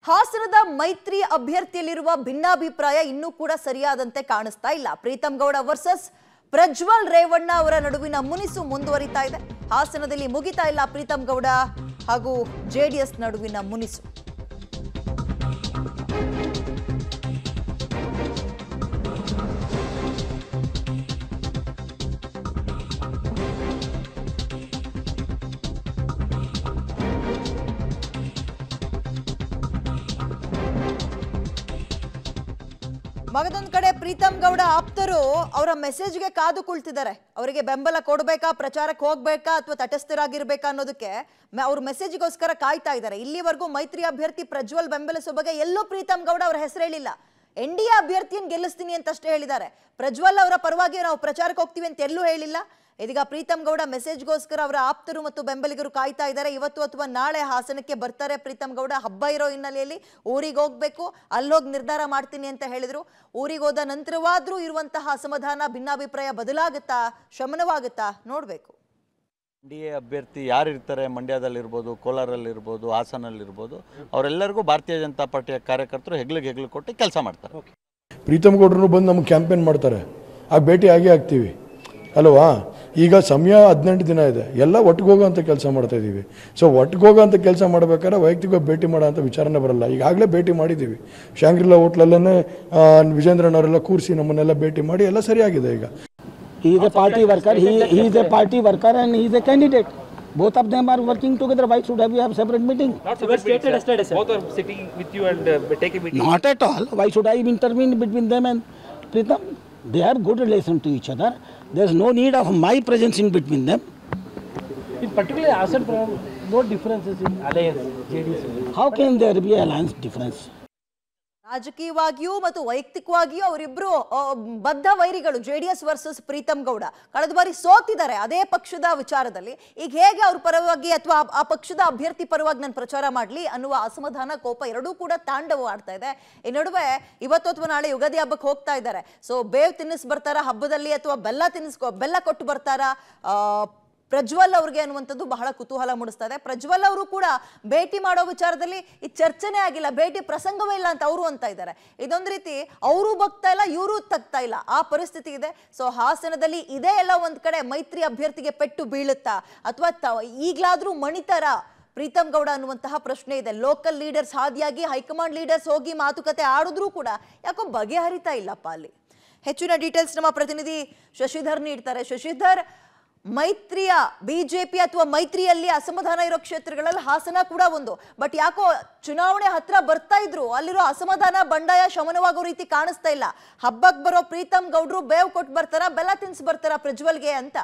ಹಾಸನದ ಮೈತ್ರಿ ಅಭ್ಯರ್ಥಿಯಲ್ಲಿರುವ ಭಿನ್ನಾಭಿಪ್ರಾಯ ಇನ್ನೂ ಕೂಡ ಸರಿಯಾದಂತೆ ಕಾಣಿಸ್ತಾ ಇಲ್ಲ. ಪ್ರೀತಂ ಗೌಡ ವರ್ಸಸ್ ಪ್ರಜ್ವಲ್ ರೇವಣ್ಣ ಅವರ ನಡುವಿನ ಮುನಿಸು ಮುಂದುವರಿತಾ ಇದೆ. ಹಾಸನದಲ್ಲಿ ಮುಗಿತಾ ಇಲ್ಲ ಪ್ರೀತಂ ಗೌಡ ಹಾಗೂ ಜೆಡಿಎಸ್ ನಡುವಿನ ಮುನಿಸು. ಮಗದೊಂದು ಕಡೆ ಪ್ರೀತಂ ಗೌಡ ಆಪ್ತರು ಅವರ ಮೆಸೇಜ್ಗೆ ಕಾದು ಕುಳಿತಿದ್ದಾರೆ. ಅವರಿಗೆ ಬೆಂಬಲ ಕೊಡಬೇಕಾ, ಪ್ರಚಾರಕ್ಕೆ ಹೋಗ್ಬೇಕಾ ಅಥವಾ ತಟಸ್ಥರಾಗಿರ್ಬೇಕಾ ಅನ್ನೋದಕ್ಕೆ ಅವ್ರ ಮೆಸೇಜ್ಗೋಸ್ಕರ ಕಾಯ್ತಾ ಇದ್ದಾರೆ. ಇಲ್ಲಿವರೆಗೂ ಮೈತ್ರಿ ಅಭ್ಯರ್ಥಿ ಪ್ರಜ್ವಲ್ ಬೆಂಬಲಿಸೋ ಬಗ್ಗೆ ಎಲ್ಲೂ ಪ್ರೀತಂ ಗೌಡ ಅವರ ಹೆಸರು ಹೇಳಿಲ್ಲ. NDA ಅಭ್ಯರ್ಥಿಯನ್ನು ಗೆಲ್ಲಿಸ್ತೀನಿ ಅಂತ ಅಷ್ಟೇ ಹೇಳಿದ್ದಾರೆ. ಪ್ರಜ್ವಲ್ ಅವರ ಪರವಾಗಿ ನಾವು ಪ್ರಚಾರಕ್ಕೆ ಹೋಗ್ತೀವಿ ಅಂತ ಎಲ್ಲೂ ಹೇಳಿಲ್ಲ. ಇದೀಗ ಪ್ರೀತಂ ಗೌಡ ಮೆಸೇಜ್ಗೋಸ್ಕರ ಅವರ ಆಪ್ತರು ಮತ್ತು ಬೆಂಬಲಿಗರು ಕಾಯ್ತಾ ಇದ್ದಾರೆ. ಇವತ್ತು ಅಥವಾ ನಾಳೆ ಹಾಸನಕ್ಕೆ ಬರ್ತಾರೆ ಪ್ರೀತಂ ಗೌಡ. ಹಬ್ಬ ಇರೋ ಹಿನ್ನೆಲೆಯಲ್ಲಿ ಊರಿಗೆ ಹೋಗ್ಬೇಕು, ಅಲ್ಲೋಗಿ ನಿರ್ಧಾರ ಮಾಡ್ತೀನಿ ಅಂತ ಹೇಳಿದ್ರು. ಊರಿಗೆ ಹೋದ ನಂತರವಾದ್ರೂ ಇರುವಂತಹ ಅಸಮಾಧಾನ, ಭಿನ್ನಾಭಿಪ್ರಾಯ ಬದಲಾಗುತ್ತಾ, ಶಮನವಾಗುತ್ತಾ ನೋಡ್ಬೇಕು. NDA ಅಭ್ಯರ್ಥಿ ಯಾರಿರ್ತಾರೆ, ಮಂಡ್ಯದಲ್ಲಿರ್ಬೋದು, ಕೋಲಾರಲ್ಲಿರ್ಬೋದು, ಹಾಸನಲ್ಲಿರ್ಬೋದು, ಅವರೆಲ್ಲರಿಗೂ ಭಾರತೀಯ ಜನತಾ ಪಾರ್ಟಿಯ ಕಾರ್ಯಕರ್ತರು ಹೆಗ್ಲಿಗೆ ಕೊಟ್ಟು ಕೆಲಸ ಮಾಡ್ತಾರೆ. ಪ್ರೀತಂ ಗೌಡರು ಬಂದು ನಮ್ಗೆ ಕ್ಯಾಂಪೇನ್ ಮಾಡ್ತಾರೆ, ಆಗ ಭೇಟಿ ಆಗೇ ಆಗ್ತೀವಿ ಅಲ್ವಾ. ಈಗ ಸಮಯ 18 ದಿನ ಇದೆ, ಎಲ್ಲ ಒಟ್ಟಿಗೆ ಹೋಗೋಂಥ ಕೆಲಸ ಮಾಡ್ತಾ ಇದ್ದೀವಿ. ಸೊ ಒಟ್ಟಿಗೆ ಹೋಗೋಂಥ ಕೆಲಸ ಮಾಡ್ಬೇಕಾದ್ರೆ ವೈಯಕ್ತಿಕವಾಗಿ ಭೇಟಿ ಮಾಡೋ ಅಂಥ ವಿಚಾರನೇ ಬರಲ್ಲ. ಈಗಾಗಲೇ ಭೇಟಿ ಮಾಡಿದ್ದೀವಿ, ಶಾಂಗ್ರಿಲಾ ಹೋಟ್ಲಲ್ಲೇ ವಿಜೇಂದ್ರನವರೆಲ್ಲ ಕೂರಿಸಿ ನಮ್ಮನ್ನೆಲ್ಲ ಭೇಟಿ ಮಾಡಿ ಎಲ್ಲ ಸರಿಯಾಗಿದೆ. ಈಗ he is a party worker, he is a party worker and he is a candidate. Both of them are working together. Why should we have separate meeting? Not stated yesterday, sir. Both are sitting with you and take a meeting. Not at all. Why should I intervene between them and Pritham? They have good relation to each other. There is no need of my presence in between them. In particular, Hasan problem, no differences in alliance, JDS. How can there be alliance difference? ರಾಜಕೀಯವಾಗಿಯೂ ಮತ್ತು ವೈಯಕ್ತಿಕವಾಗಿಯೂ ಅವರಿಬ್ರು ಬದ್ಧ ವೈರಿಗಳು. JDS versus Preetham Gowda ಕಳೆದ ಬಾರಿ ಸೋತಿದ್ದಾರೆ ಅದೇ ಪಕ್ಷದ ವಿಚಾರದಲ್ಲಿ. ಈಗ ಹೇಗೆ ಅವ್ರ ಪರವಾಗಿ ಅಥವಾ ಆ ಪಕ್ಷದ ಅಭ್ಯರ್ಥಿ ಪರವಾಗಿ ನಾನು ಪ್ರಚಾರ ಮಾಡಲಿ ಅನ್ನುವ ಅಸಮಾಧಾನ, ಕೋಪ ಎರಡೂ ಕೂಡ ತಾಂಡವ ಆಡ್ತಾ ಇದೆ. ಈ ನಡುವೆ ಇವತ್ತು ಅಥವಾ ನಾಳೆ ಯುಗಾದಿ ಹಬ್ಬಕ್ಕೆ ಹೋಗ್ತಾ ಇದ್ದಾರೆ. ಸೊ ಬೇವು ತಿನ್ನಿಸ್ ಬರ್ತಾರ ಹಬ್ಬದಲ್ಲಿ ಅಥವಾ ಬೆಲ್ಲ ಕೊಟ್ಟು ಬರ್ತಾರ ಪ್ರಜ್ವಲ್ ಅವ್ರಿಗೆ ಅನ್ನುವಂಥದ್ದು ಬಹಳ ಕುತೂಹಲ ಮೂಡಿಸ್ತಾ ಇದೆ. ಪ್ರಜ್ವಲ್ ಅವರು ಕೂಡ ಭೇಟಿ ಮಾಡೋ ವಿಚಾರದಲ್ಲಿ ಈ ಚರ್ಚೆನೇ ಆಗಿಲ್ಲ, ಭೇಟಿ ಪ್ರಸಂಗವೇ ಇಲ್ಲ ಅಂತ ಅವರು ಅಂತ ಇದ್ದಾರೆ. ಇದೊಂದು ರೀತಿ ಅವರು ಬಗ್ತಾ ಇಲ್ಲ, ಇವರು ತಗ್ತಾ ಇಲ್ಲ, ಆ ಪರಿಸ್ಥಿತಿ ಇದೆ. ಸೊ ಹಾಸನದಲ್ಲಿ ಇದೇ ಎಲ್ಲ ಒಂದ್ ಕಡೆ ಮೈತ್ರಿ ಅಭ್ಯರ್ಥಿಗೆ ಪೆಟ್ಟು ಬೀಳುತ್ತಾ ಅಥವಾ ಈಗ್ಲಾದ್ರೂ ಮಣಿತಾರ ಪ್ರೀತಂ ಗೌಡ ಅನ್ನುವಂತಹ ಪ್ರಶ್ನೆ ಇದೆ. ಲೋಕಲ್ ಲೀಡರ್ಸ್ ಹಾದಿಯಾಗಿ ಹೈಕಮಾಂಡ್ ಲೀಡರ್ಸ್ ಹೋಗಿ ಮಾತುಕತೆ ಆಡಿದ್ರೂ ಕೂಡ ಯಾಕೋ ಬಗೆಹರಿತಾ ಇಲ್ಲಪ್ಪ ಅಲ್ಲಿ. ಹೆಚ್ಚಿನ ಡೀಟೇಲ್ಸ್ ನಮ್ಮ ಪ್ರತಿನಿಧಿ ಶಶಿಧರ್ ನೀಡ್ತಾರೆ. ಶಶಿಧರ್, ಮೈತ್ರಿಯ ಬಿಜೆಪಿ ಅಥವಾ ಮೈತ್ರಿಯಲ್ಲಿ ಅಸಮಾಧಾನ ಇರೋ ಕ್ಷೇತ್ರಗಳಲ್ಲಿ ಹಾಸನ ಕೂಡ ಒಂದು. ಬಟ್ ಯಾಕೋ ಚುನಾವಣೆ ಹತ್ರ ಬರ್ತಾ ಇದ್ರು ಅಲ್ಲಿರೋ ಅಸಮಾಧಾನ, ಬಂಡಾಯ ಶಮನವಾಗೋ ರೀತಿ ಕಾಣಿಸ್ತಾ ಇಲ್ಲ. ಹಬ್ಬಕ್ಕೆ ಬರೋ ಪ್ರೀತಂ ಗೌಡ್ರು ಬೇವು ಕೊಟ್ಟು ಬರ್ತಾರ, ಬೆಲ್ಲ ತಿನ್ಸ್ ಬರ್ತಾರ ಪ್ರಜ್ವಲ್ಗೆ ಅಂತ.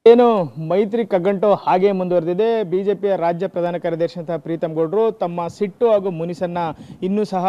ಏನು ಮೈತ್ರಿ ಕಗ್ಗಂಟು ಹಾಗೆ ಮುಂದುವರೆದಿದೆ. ಬಿಜೆಪಿಯ ರಾಜ್ಯ ಪ್ರಧಾನ ಕಾರ್ಯದರ್ಶಿ ಅಂತ ಪ್ರೀತಂ ಗೌಡ್ರು ತಮ್ಮ ಸಿಟ್ಟು ಹಾಗೂ ಮುನಿಸನ್ನ ಇನ್ನೂ ಸಹ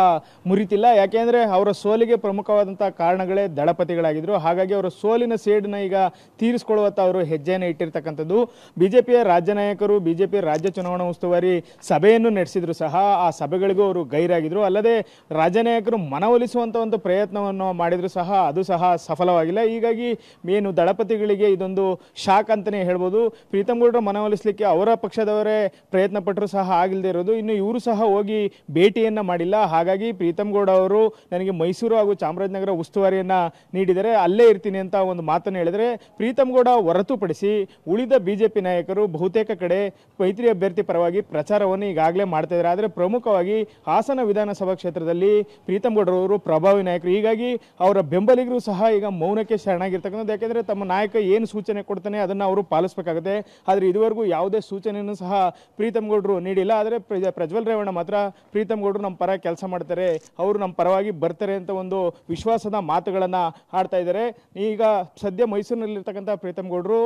ಮುರಿತಿಲ್ಲ. ಯಾಕೆಂದ್ರೆ ಅವರ ಸೋಲಿಗೆ ಪ್ರಮುಖವಾದಂತಹ ಕಾರಣಗಳೇ ದಳಪತಿಗಳಾಗಿದ್ರು. ಹಾಗಾಗಿ ಅವರ ಸೋಲಿನ ಸೇಡನ್ನ ಈಗ ತೀರಿಸಿಕೊಳ್ಳುವತ್ತ ಅವರು ಹೆಜ್ಜೆಯನ್ನು ಇಟ್ಟಿರ್ತಕ್ಕಂಥದ್ದು. ಬಿಜೆಪಿಯ ರಾಜ್ಯ ನಾಯಕರು, ಬಿಜೆಪಿಯ ರಾಜ್ಯ ಚುನಾವಣಾ ಉಸ್ತುವಾರಿ ಸಭೆಯನ್ನು ನಡೆಸಿದ್ರು ಸಹ ಆ ಸಭೆಗಳಿಗೂ ಅವರು ಗೈರಾಗಿದ್ರು. ಅಲ್ಲದೆ ರಾಜ್ಯ ನಾಯಕರು ಮನವೊಲಿಸುವಂತ ಒಂದು ಪ್ರಯತ್ನವನ್ನು ಮಾಡಿದ್ರು ಸಹ ಅದು ಸಹ ಸಫಲವಾಗಿಲ್ಲ. ಹೀಗಾಗಿ ಏನು ದಳಪತಿಗಳಿಗೆ ಇದೊಂದು ಶಾಕ್ ಅಂತಾನೆ ಹೇಳ್ಬೋದು. ಪ್ರೀತಂ ಗೌಡ್ರ ಮನವೊಲಿಸಲಿಕ್ಕೆ ಅವರ ಪಕ್ಷದವರೇ ಪ್ರಯತ್ನ ಪಟ್ಟರು ಸಹ ಆಗಿಲ್ಲದೆ ಇರೋದು. ಇನ್ನು ಇವರು ಸಹ ಹೋಗಿ ಭೇಟಿಯನ್ನ ಮಾಡಿಲ್ಲ. ಹಾಗಾಗಿ ಪ್ರೀತಂ ಗೌಡ ಅವರು ನನಗೆ ಮೈಸೂರು ಹಾಗೂ ಚಾಮರಾಜನಗರ ಉಸ್ತುವಾರಿಯನ್ನ ನೀಡಿದರೆ ಅಲ್ಲೇ ಇರ್ತೀನಿ ಅಂತ ಒಂದು ಮಾತನ್ನು ಹೇಳಿದರೆ, ಪ್ರೀತಂ ಗೌಡ ಹೊರತುಪಡಿಸಿ ಉಳಿದ ಬಿಜೆಪಿ ನಾಯಕರು ಬಹುತೇಕ ಕಡೆ ಮೈತ್ರಿ ಅಭ್ಯರ್ಥಿ ಪರವಾಗಿ ಪ್ರಚಾರವನ್ನು ಈಗಾಗಲೇ ಮಾಡ್ತಾ ಇದ್ದಾರೆ. ಆದರೆ ಪ್ರಮುಖವಾಗಿ ಹಾಸನ ವಿಧಾನಸಭಾ ಕ್ಷೇತ್ರದಲ್ಲಿ ಪ್ರೀತಂ ಗೌಡರವರು ಪ್ರಭಾವಿ ನಾಯಕರು. ಹೀಗಾಗಿ ಅವರ ಬೆಂಬಲಿಗರು ಸಹ ಈಗ ಮೌನಕ್ಕೆ ಶರಣಾಗಿರ್ತಕ್ಕಂಥದ್ದು. ಯಾಕೆಂದ್ರೆ ತಮ್ಮ ನಾಯಕ ಏನು ಸೂಚನೆ ಕೊಡ್ತಾನೆ ಅದನ್ನು ಅವರು ಪಾಲಿಸಬೇಕಾಗುತ್ತೆ. ಆದರೆ ಇದುವರೆಗೂ ಯಾವುದೇ ಸೂಚನೆಯನ್ನು ಸಹ ಪ್ರೀತಂ ಗೌಡರು ನೀಡಿಲ್ಲ. ಆದರೆ ಪ್ರಜ್ವಲ್ ರೇವಣ್ಣ ಮಾತ್ರ ಪ್ರೀತಂ ಗೌಡರು ನಮ್ಮ ಪರ ಕೆಲಸ ಮಾಡ್ತಾರೆ, ಅವರು ನಮ್ಮ ಪರವಾಗಿ ಬರ್ತಾರೆ ಅಂತ ಒಂದು ವಿಶ್ವಾಸದ ಮಾತುಗಳನ್ನು ಆಡ್ತಾ ಇದ್ದಾರೆ. ಈಗ ಸದ್ಯ ಮೈಸೂರಿನಲ್ಲಿರ್ತಕ್ಕಂಥ ಪ್ರೀತಂ ಗೌಡರು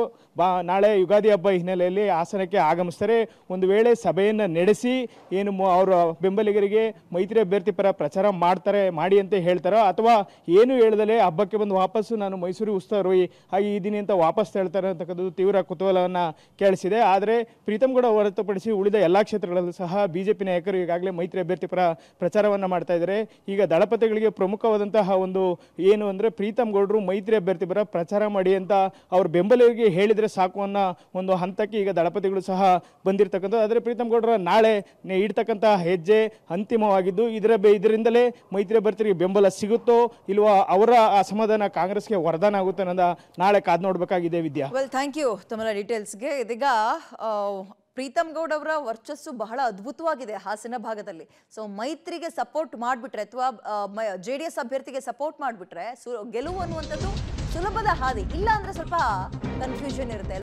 ನಾಳೆ ಯುಗಾದಿ ಹಬ್ಬ ಹಿನ್ನೆಲೆಯಲ್ಲಿ ಹಾಸನಕ್ಕೆ ಆಗಮಿಸ್ತಾರೆ. ಒಂದು ವೇಳೆ ಸಭೆಯನ್ನು ನಡೆಸಿ ಏನು ಅವರ ಬೆಂಬಲಿಗರಿಗೆ ಮೈತ್ರಿ ಅಭ್ಯರ್ಥಿ ಪರ ಪ್ರಚಾರ ಮಾಡಿ ಅಂತ ಹೇಳ್ತಾರೋ, ಅಥವಾ ಏನು ಹೇಳ್ದಲೇ ಹಬ್ಬಕ್ಕೆ ಬಂದು ವಾಪಸ್ಸು ನಾನು ಮೈಸೂರಿಗೆ ಉಸ್ತುವಾರಿ ಹಾಗೆ ಇದ್ದೀನಿ ಅಂತ ವಾಪಸ್ ಹೇಳ್ತಾರೆ ಅಂತಕ್ಕಂಥ ಅಂತಕ್ಕಂಥದ್ದು ತೀವ್ರ ಕುತೂಹಲವನ್ನು ಕೇಳಿಸಿದೆ. ಆದರೆ ಪ್ರೀತಮ್ ಗೌಡ ಹೊರತುಪಡಿಸಿ ಉಳಿದ ಎಲ್ಲ ಕ್ಷೇತ್ರಗಳಲ್ಲೂ ಸಹ ಬಿಜೆಪಿ ನಾಯಕರು ಈಗಾಗಲೇ ಮೈತ್ರಿ ಅಭ್ಯರ್ಥಿ ಪರ ಪ್ರಚಾರವನ್ನು ಮಾಡ್ತಾ ಇದ್ದಾರೆ. ಈಗ ದಳಪತಿಗಳಿಗೆ ಪ್ರಮುಖವಾದಂತಹ ಒಂದು ಏನು ಅಂದರೆ ಪ್ರೀತಮ್ ಗೌಡರು ಮೈತ್ರಿ ಅಭ್ಯರ್ಥಿ ಪರ ಪ್ರಚಾರ ಮಾಡಿ ಅಂತ ಅವ್ರ ಬೆಂಬಲಿಗರಿಗೆ ಹೇಳಿದರೆ ಸಾಕು ಅನ್ನೋ ಒಂದು ಹಂತಕ್ಕೆ ಈಗ ದಳಪತಿಗಳು ಸಹ ಬಂದಿರತಕ್ಕಂಥದ್ದು. ಆದರೆ ಪ್ರೀತಮ್ ಗೌಡರ ನಾಳೆ ಇಡ್ತಕ್ಕಂಥ ಹೆಜ್ಜೆ ಅಂತಿಮವಾಗಿದ್ದು ಇದರಿಂದಲೇ ಮೈತ್ರಿ ಅಭ್ಯರ್ಥಿಗೆ ಬೆಂಬಲ ಸಿಗುತ್ತೋ ಇಲ್ವಾ, ಅವರ ಅಸಮಾಧಾನ ಕಾಂಗ್ರೆಸ್ಗೆ ವರದಾನ ಆಗುತ್ತೆ ಅನ್ನೋದ ನಾಳೆ ಕಾದು ನೋಡಬೇಕಾಗಿದೆ. ವಿದ್ಯಾ, ವೆಲ್, ಥ್ಯಾಂಕ್ ಯು ತಮ್ಮ ಡೀಟೇಲ್ಸ್ಗೆ. ಇದೀಗ ಪ್ರೀತಮ್ ಗೌಡ್ ಅವರ ವರ್ಚಸ್ಸು ಬಹಳ ಅದ್ಭುತವಾಗಿದೆ ಹಾಸನ ಭಾಗದಲ್ಲಿ. ಸೊ ಮೈತ್ರಿಗೆ ಸಪೋರ್ಟ್ ಮಾಡಿಬಿಟ್ರೆ ಅಥವಾ JDS ಅಭ್ಯರ್ಥಿಗೆ ಸಪೋರ್ಟ್ ಮಾಡಿಬಿಟ್ರೆ ಗೆಲುವು ಅನ್ನುವಂಥದ್ದು ಸುಲಭದ ಹಾದಿ. ಇಲ್ಲ ಅಂದ್ರೆ ಸ್ವಲ್ಪ ಕನ್ಫ್ಯೂಷನ್ ಇರುತ್ತೆ.